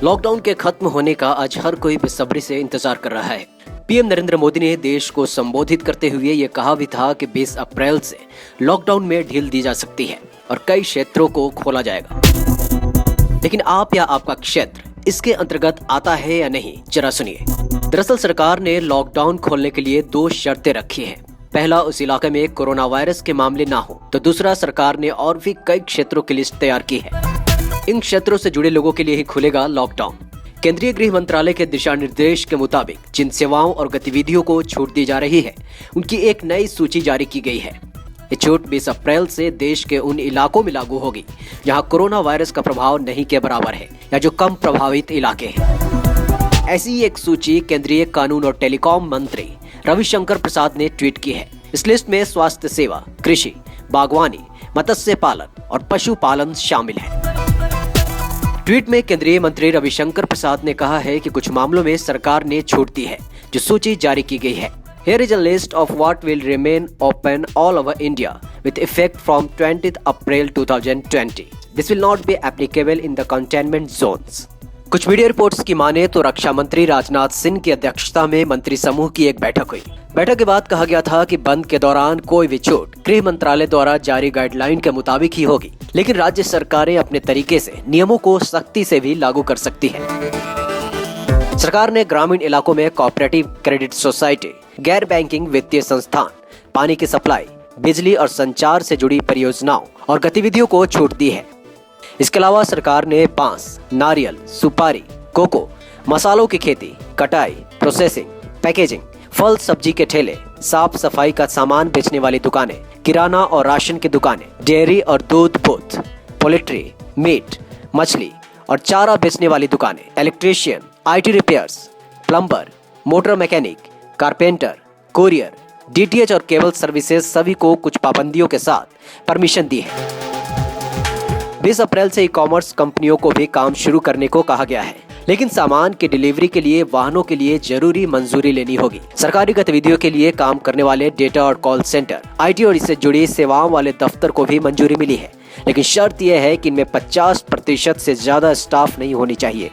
Lockdown के खत्म होने का आज हर कोई बेसब्री से इंतजार कर रहा है। पीएम नरेंद्र मोदी ने देश को संबोधित करते हुए ये कहा भी था कि 20 अप्रैल से लॉकडाउन में ढील दी जा सकती है और कई क्षेत्रों को खोला जाएगा। लेकिन आप या आपका क्षेत्र इसके अंतर्गत आता है या नहीं, जरा सुनिए। दरअसल सरकार ने लॉकडाउन खोलने के लिए 2 शर्तें रखी हैं। पहला, उस इलाके में कोरोना वायरस के मामले ना हो, तो दूसरा, सरकार ने और भी कई क्षेत्रों की लिस्ट तैयार की है। इन क्षेत्रों से जुड़े लोगों के लिए ही खुलेगा लॉकडाउन। केंद्रीय गृह मंत्रालय के दिशा निर्देश के मुताबिक जिन सेवाओं और गतिविधियों को छूट दी जा रही है, उनकी एक नई सूची जारी की गई है। ये छूट 20 अप्रैल से देश के उन इलाकों में लागू होगी जहां कोरोना वायरस का प्रभाव नहीं के बराबर है या जो कम प्रभावित इलाके हैं। ऐसी ही एक सूची केंद्रीय कानून और टेलीकॉम मंत्री रविशंकर प्रसाद ने ट्वीट की है। इस लिस्ट में स्वास्थ्य सेवा, कृषि, बागवानी, मत्स्य पालन और पशुपालन शामिल है। ट्वीट में केंद्रीय मंत्री रविशंकर प्रसाद ने कहा है कि कुछ मामलों में सरकार ने छूट दी है, जो सूची जारी की गई है। Here is a list of what will remain open all over India with effect from 20th April 2020. This will not be applicable in the containment zones. कुछ मीडिया रिपोर्ट्स की माने तो रक्षा मंत्री राजनाथ सिंह की अध्यक्षता में मंत्री समूह की एक बैठक हुई। बैठक के बाद कहा गया था कि बंद के दौरान कोई भी छूट गृह मंत्रालय द्वारा जारी गाइडलाइन के मुताबिक ही होगी, लेकिन राज्य सरकारें अपने तरीके से नियमों को सख्ती से भी लागू कर सकती है। सरकार ने ग्रामीण इलाकों में कोऑपरेटिव क्रेडिट सोसाइटी, गैर बैंकिंग वित्तीय संस्थान, पानी की सप्लाई, बिजली और संचार से जुड़ी परियोजनाओं और गतिविधियों को छूट दी है। इसके अलावा सरकार ने बांस, नारियल, सुपारी, कोको, मसालों की खेती, कटाई, प्रोसेसिंग, पैकेजिंग, फल सब्जी के ठेले, साफ सफाई का सामान बेचने वाली दुकानें, किराना और राशन की दुकानें, डेयरी और दूध बूथ, पोल्ट्री, मीट, मछली और चारा बेचने वाली दुकानें, electrician, IT repairs, plumber, motor mechanic, carpenter, courier, DTH और केबल सर्विसेज सभी को कुछ पाबंदियों के साथ परमिशन दी है। 20 अप्रैल से ई-कॉमर्स कंपनियों को भी काम शुरू करने को कहा गया है, लेकिन सामान की डिलीवरी के लिए वाहनों के लिए जरूरी मंजूरी लेनी होगी। सरकारी गतिविधियों के लिए काम करने वाले डेटा और कॉल सेंटर, IT और इससे जुड़ी सेवाओं वाले दफ्तर को भी मंजूरी मिली है, लेकिन शर्त यह है कि इनमें 50% से ज्यादा स्टाफ नहीं होनी चाहिए।